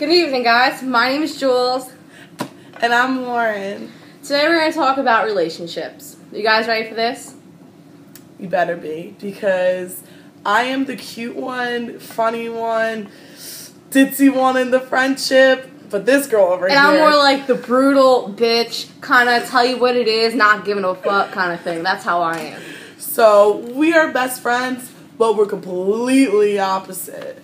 Good evening, guys. My name is Jules. And I'm Lauren. Today we're going to talk about relationships. You guys ready for this? You better be, because I am the cute one, funny one, ditzy one in the friendship, but this girl over here. And I'm more like the brutal bitch, kind of tell you what it is, not giving a fuck kind of thing. That's how I am. So we are best friends, but we're completely opposite.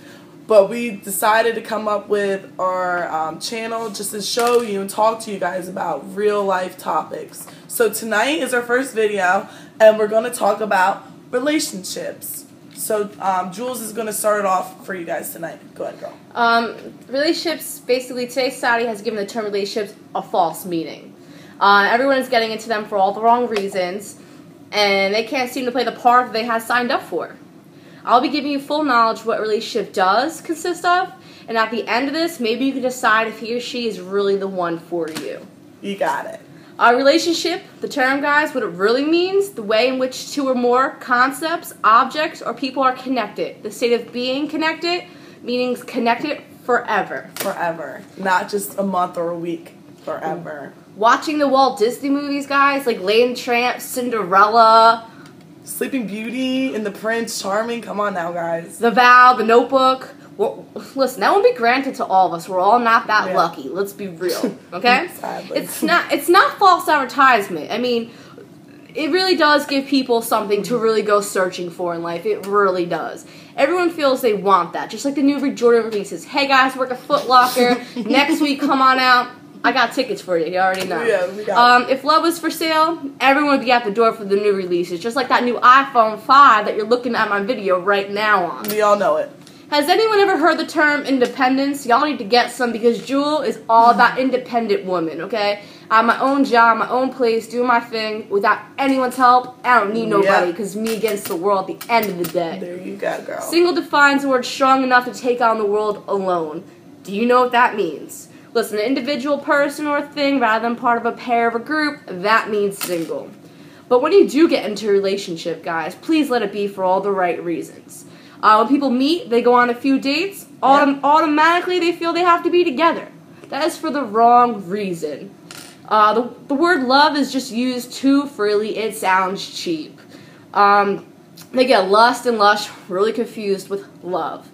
But we decided to come up with our channel just to show you and talk to you guys about real life topics. So tonight is our first video, and we're going to talk about relationships. So Jules is going to start it off for you guys tonight. Go ahead, girl. Relationships, basically today's society has given the term relationships a false meaning. Everyone is getting into them for all the wrong reasons, and they can't seem to play the part that they had signed up for. I'll be giving you full knowledge of what a relationship does consist of, and at the end of this, maybe you can decide if he or she is really the one for you. You got it. A relationship, the term, guys, what it really means, the way in which two or more concepts, objects, or people are connected. The state of being connected, meaning connected forever. Forever. Not just a month or a week. Forever. Watching the Walt Disney movies, guys, like Lady and the Tramp, Cinderella, Sleeping Beauty and the Prince Charming. Come on now, guys. The Vow, The Notebook. Well, listen, that won't be granted to all of us. We're all not that lucky. Let's be real, okay? Sadly. It's not false advertisement. I mean, it really does give people something to really go searching for in life. It really does. Everyone feels they want that. Just like the new Jordan releases. Hey guys, we're at Foot Locker. Next week, come on out. I got tickets for you. You already know. Yeah, we got if love was for sale, everyone would be at the door for the new releases. Just like that new iPhone 5 that you're looking at my video right now on. We all know it. Has anyone ever heard the term independence? Y'all need to get some, because Jewel is all about independent woman, okay? I have my own job, my own place, doing my thing without anyone's help. I don't need nobody, because me against the world at the end of the day. There you go, girl. Single defines the word strong enough to take on the world alone. Do you know what that means? Listen, an individual person or thing rather than part of a pair or a group, that means single. But when you do get into a relationship, guys, please let it be for all the right reasons. When people meet, they go on a few dates, automatically they feel they have to be together. That is for the wrong reason. The word love is just used too freely. It sounds cheap. They get lust and lush really confused with love.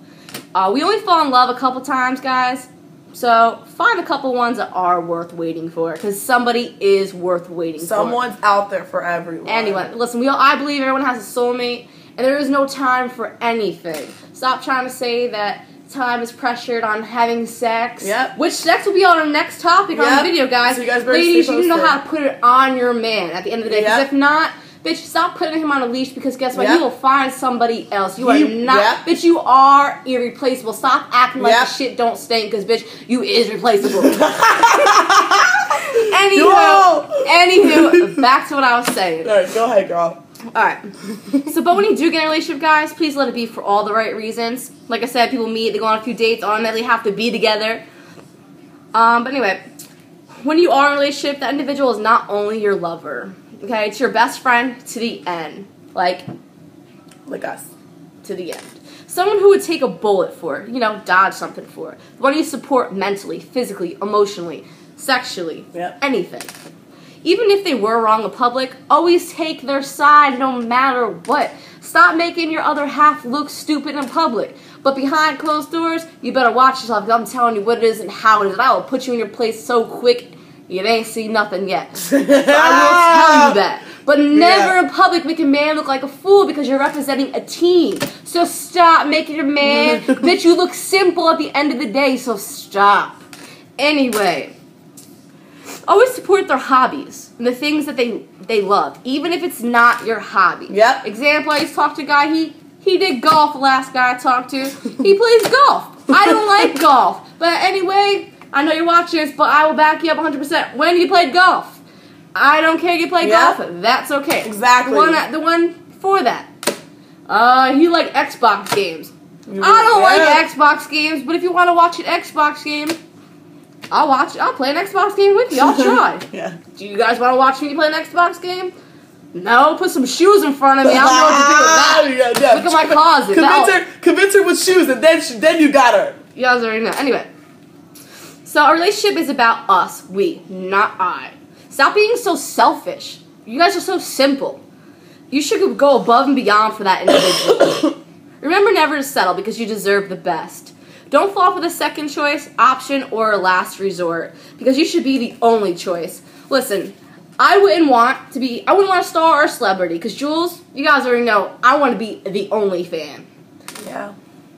We only fall in love a couple times, guys. So find a couple ones that are worth waiting for, because somebody is worth waiting for. Someone's out there for everyone. Anyone. Listen, I believe everyone has a soulmate, and there is no time for anything. Stop trying to say that time is pressured on having sex. Yep. Which sex will be on our next topic on the video, guys. So you guys better Ladies, stay you need to know posted. how to put it on your man at the end of the day. Because if not, bitch, stop putting him on a leash, because guess what? He will find somebody else. You are not, bitch, you are irreplaceable. Stop acting like the shit don't stink, because, bitch, you is replaceable. Anywho, back to what I was saying. Alright, go ahead, girl. Alright. But when you do get in a relationship, guys, please let it be for all the right reasons. Like I said, people meet, they go on a few dates, automatically have to be together. But anyway, when you are in a relationship, that individual is not only your lover. Okay, it's your best friend to the end. Like us. To the end. Someone who would take a bullet for it, dodge something for it. The one you support mentally, physically, emotionally, sexually, anything. Even if they were wrong in public, always take their side no matter what. Stop making your other half look stupid in public. But behind closed doors, you better watch yourself, because I'm telling you what it is and how it is. I will put you in your place so quick, you ain't seen nothing yet. So I will tell you that. But never in public make a man look like a fool, because you're representing a team. So stop making your man, bitch, you look simple at the end of the day, so stop. Anyway, always support their hobbies and the things that they love, even if it's not your hobby. Yep. Example, I used to talk to a guy, he did golf, the last guy I talked to. He plays golf. I don't like golf. But anyway, I know you're watching this, but I will back you up 100%. When you played golf, I don't care if you play golf. That's okay. Exactly. The one for that. He like Xbox games. I don't like Xbox games, but if you want to watch an Xbox game, I'll watch it. I'll play an Xbox game with you. I'll try. Do you guys want to watch me play an Xbox game? No, put some shoes in front of me. I don't know what to do with that. Look at my closet. Convince her with shoes, and then you got her. You guys already know. Anyway, So a relationship is about us, we, not I. Stop being so selfish. You guys are so simple. You should go above and beyond for that individual. Remember never to settle because you deserve the best. Don't fall for the second choice, option, or a last resort because you should be the only choice. Listen, I wouldn't want a star or a celebrity because Jules, you guys already know, I want to be the only fan. Yeah.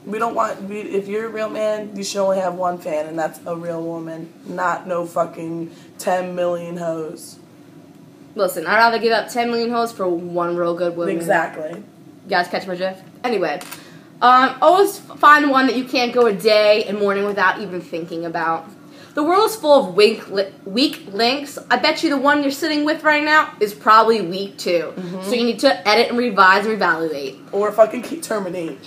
If you're a real man, you should only have one fan, and that's a real woman, not no fucking 10 million hoes. Listen, I'd rather give up 10 million hoes for one real good woman. Exactly. You guys catch my drift? Anyway, always find one that you can't go a day and morning without even thinking about. The world is full of weak links. I bet you the one you're sitting with right now is probably weak too. Mm-hmm. So you need to edit and revise and reevaluate. Or fucking terminate.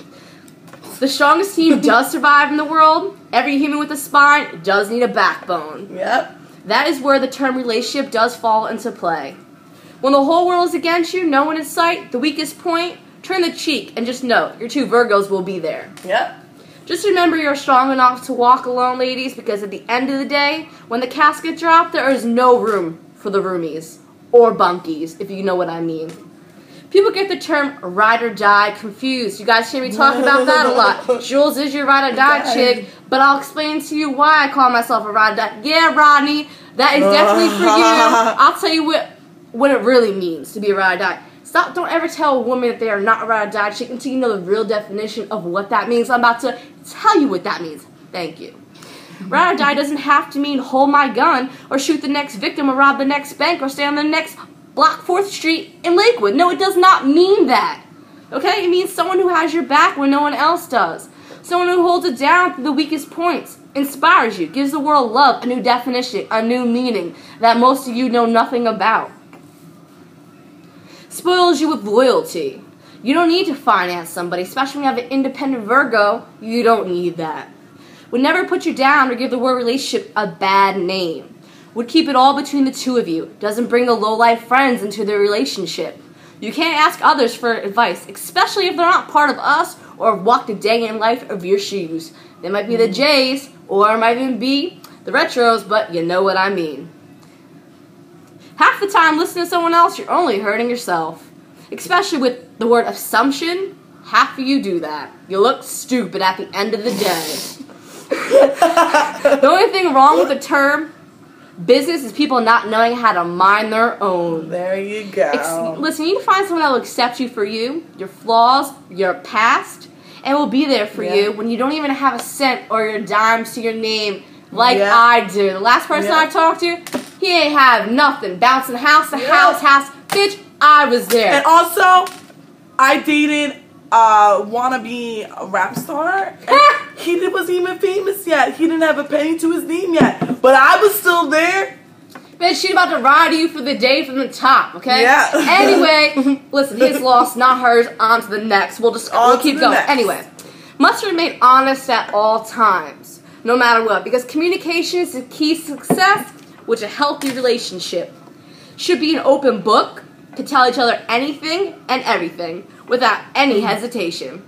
The strongest team does survive in the world. Every human with a spine does need a backbone. Yep. That is where the term relationship does fall into play. When the whole world is against you, no one in sight, the weakest point, turn the cheek and just know your two Virgos will be there. Yep. Just remember you're strong enough to walk alone, ladies, because at the end of the day, when the casket drops, there is no room for the roomies. Or bunkies, if you know what I mean. People get the term ride or die confused. You guys hear me talk about that a lot. Jules is your ride or die chick, but I'll explain to you why I call myself a ride or die. Yeah, Rodney, that is definitely for you. I'll tell you what it really means to be a ride or die. Don't ever tell a woman that they are not a ride or die chick until you know the real definition of what that means. I'm about to tell you what that means. Thank you. Ride or die doesn't have to mean hold my gun or shoot the next victim or rob the next bank or stay on the next block 4th Street in Lakewood. No, it does not mean that. Okay? It means someone who has your back when no one else does. Someone who holds it down through the weakest points, inspires you, gives the world love, a new definition, a new meaning that most of you know nothing about. Spoils you with loyalty. You don't need to finance somebody, especially when you have an independent Virgo. You don't need that. Would never put you down or give the word relationship a bad name. Would keep it all between the two of you. Doesn't bring the low-life friends into the relationship. You can't ask others for advice, especially if they're not part of us or have walked a day in life of your shoes. They might be the J's or it might even be the retros, but you know what I mean. Half the time listening to someone else, you're only hurting yourself. Especially with the word assumption, half of you do that. You look stupid at the end of the day. The only thing wrong with the term business is people not knowing how to mind their own. There you go. Listen, you need to find someone that will accept you for you, your flaws, your past, and will be there for you when you don't even have a cent or your dimes to your name like I do. The last person I talked to, he ain't have nothing. Bouncing house to house. Bitch, I was there. And also, I dated a wannabe rap star. He wasn't even famous yet. He didn't have a penny to his name yet. But I was still there. Bitch, she's about to ride you for the day from the top, okay? Yeah. Anyway, listen, his loss, not hers, on to the next. We'll keep going. Next. Anyway, must remain honest at all times, no matter what, because communication is the key to success, which a healthy relationship. Should be an open book, can tell each other anything and everything without any hesitation.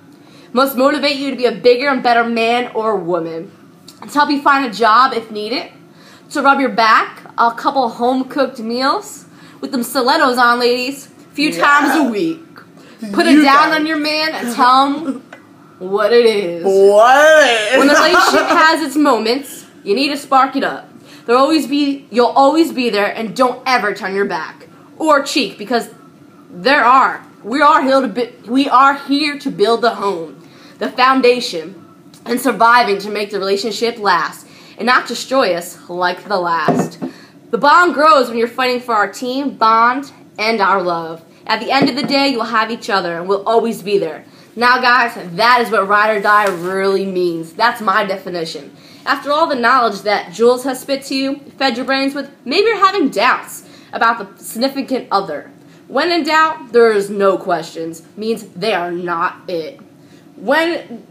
Must motivate you to be a bigger and better man or woman. To help you find a job if needed. To rub your back, a couple home-cooked meals with them stilettos on, ladies, a few times a week. Put it down on your man and tell him what it is. When the relationship has its moments, you need to spark it up. You'll always be there, and don't ever turn your back or cheek, because we are here to build the home, the foundation, and surviving to make the relationship last and not destroy us like the last. The bond grows when you're fighting for our team, bond, and our love. At the end of the day, you'll have each other, and we'll always be there. Now, guys, that is what ride or die really means. That's my definition. After all the knowledge that Jules has spit to you, fed your brains with, maybe you're having doubts about the significant other. When in doubt, there is no questions. Means they are not it. When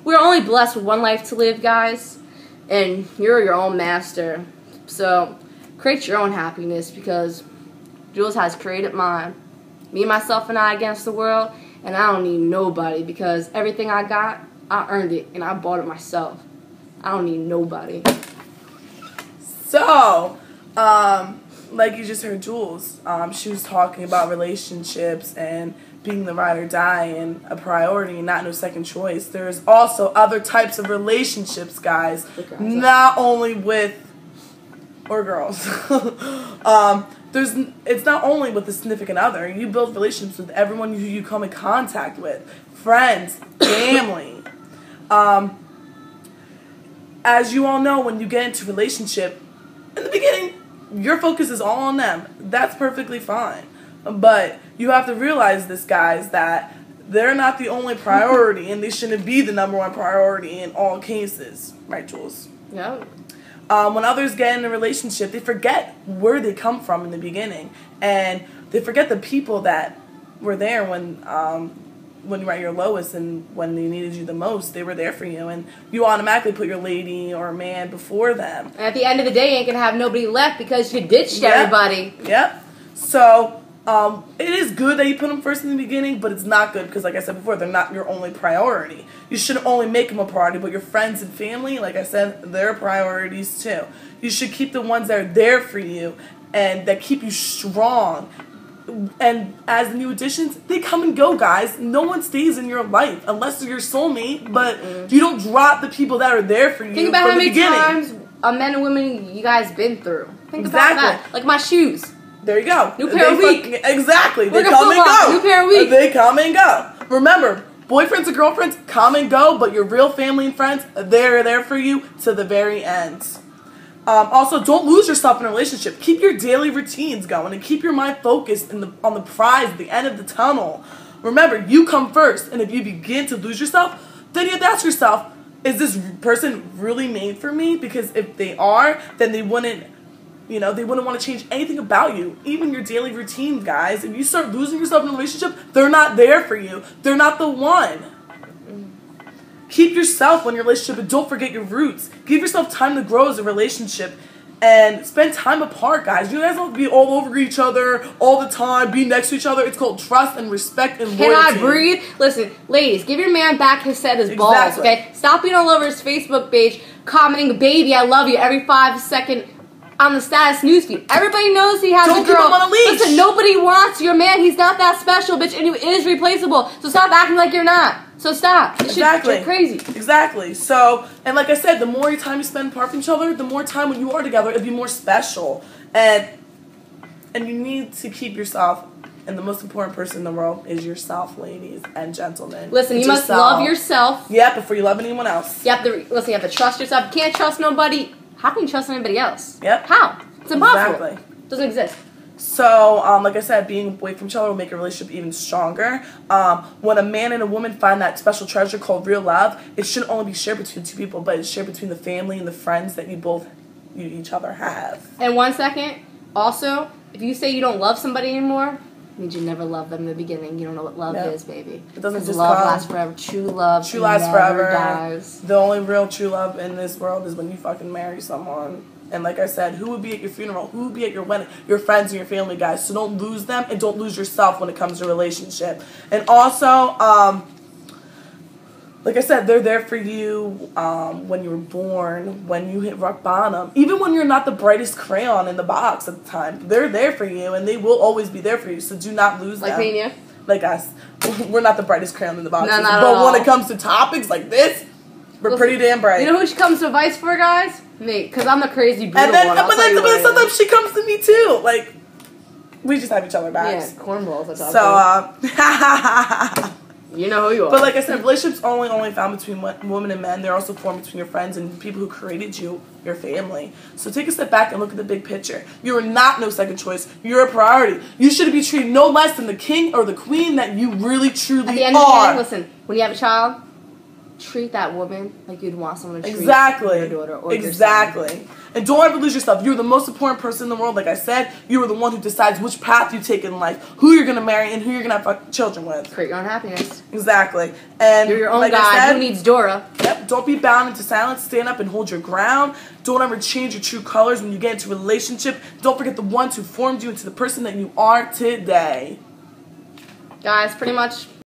we're only blessed with one life to live, guys, and you're your own master. So create your own happiness, because Jules has created mine. Me, myself, and I against the world, and I don't need nobody, because everything I got, I earned it, and I bought it myself. I don't need nobody. So, like you just heard Jules, she was talking about relationships and being the ride or die and a priority and not no second choice. There's also other types of relationships, guys. Not only with, or girls. It's not only with a significant other. You build relationships with everyone who you come in contact with. Friends, family. As you all know, when you get into a relationship, in the beginning, your focus is all on them. That's perfectly fine. But you have to realize this, guys, that they're not the only priority, and they shouldn't be the number one priority in all cases. Right, Jules? Yeah. When others get in a relationship, they forget where they come from in the beginning. And they forget the people that were there when you were at your lowest and when they needed you the most. They were there for you. And you automatically put your lady or man before them. And at the end of the day, you ain't going to have nobody left because you ditched everybody. Yep. So, it is good that you put them first in the beginning, but it's not good because, like I said before, they're not your only priority. You shouldn't only make them a priority, but your friends and family, like I said, they're priorities too. You should keep the ones that are there for you and that keep you strong. And as new additions, they come and go, guys. No one stays in your life unless they're your soulmate, but you don't drop the people that are there for you. Think about how many times men and women you guys been through. Think about that. Like my shoes. There you go. New pair a week. Exactly. They come and go. New pair a week. They come and go. Remember, boyfriends and girlfriends come and go, but your real family and friends, they're there for you to the very end. Also, don't lose yourself in a relationship. Keep your daily routines going and keep your mind focused on the prize at the end of the tunnel. Remember, you come first, and if you begin to lose yourself, then you have to ask yourself, is this person really made for me? Because if they are, then they wouldn't want to change anything about you. Even your daily routine, guys. If you start losing yourself in a relationship, they're not there for you. They're not the one. Keep yourself in your relationship and don't forget your roots. Give yourself time to grow as a relationship and spend time apart, guys. You guys don't have to be all over each other all the time, be next to each other. It's called trust and respect and loyalty. Can I breathe? Listen, ladies, give your man back his set, his balls, okay? Stop being all over his Facebook page, commenting, baby, I love you, every 5 seconds on the status newsfeed. Everybody knows he has a girl. Don't keep him on a leash. Listen, nobody wants your man. He's not that special, bitch, and he is replaceable. So stop acting like you're not. So stop. Exactly. You're crazy. Exactly. So, and like I said, the more time you spend apart from each other, the more time when you are together, it'll be more special. And you need to keep yourself. And the most important person in the world is yourself, ladies and gentlemen. Listen, you must love yourself. Yeah, before you love anyone else. You have to trust yourself. You can't trust nobody. How can you trust anybody else? Yep. How? It's impossible. Exactly. It doesn't exist. So, like I said, being away from each other will make a relationship even stronger. When a man and a woman find that special treasure called real love, it shouldn't only be shared between two people, but it's shared between the family and the friends that you each other have. And 1 second, also, if you say you don't love somebody anymore, it means you never loved them in the beginning. You don't know what love is, baby. It doesn't just love lasts forever. True love lasts forever. Dies. The only real true love in this world is when you fucking marry someone. And like I said, who would be at your funeral? Who would be at your wedding? Your friends and your family, guys. So don't lose them and don't lose yourself when it comes to a relationship. And also, like I said, they're there for you when you were born, when you hit rock bottom. Even when you're not the brightest crayon in the box at the time, they're there for you and they will always be there for you. So do not lose them. Like me and you? Like us. We're not the brightest crayon in the box. No, not but at all. When it comes to topics like this, we're pretty damn bright. You know who she comes to advice for, guys? Me, because I'm the crazy brutal and then, one. But then sometimes she comes to me too. Like, we just have each other backs. Yeah, cornballs. That's so, you know who you are. But like I said, relationships only found between women and men. They're also formed between your friends and people who created you, your family. So take a step back and look at the big picture. You are not no second choice. You're a priority. You should be treated no less than the king or the queen that you really, truly are. At the end of the day, listen, when you have a child, treat that woman like you'd want someone to treat your daughter or your son. And don't ever lose yourself. You're the most important person in the world. Like I said, you are the one who decides which path you take in life, who you're going to marry, and who you're going to have children with. Create your own happiness. Exactly. And you're your own like guy. Who needs Dora? Yep. Don't be bound into silence. Stand up and hold your ground. Don't ever change your true colors when you get into a relationship. Don't forget the ones who formed you into the person that you are today. Guys, pretty much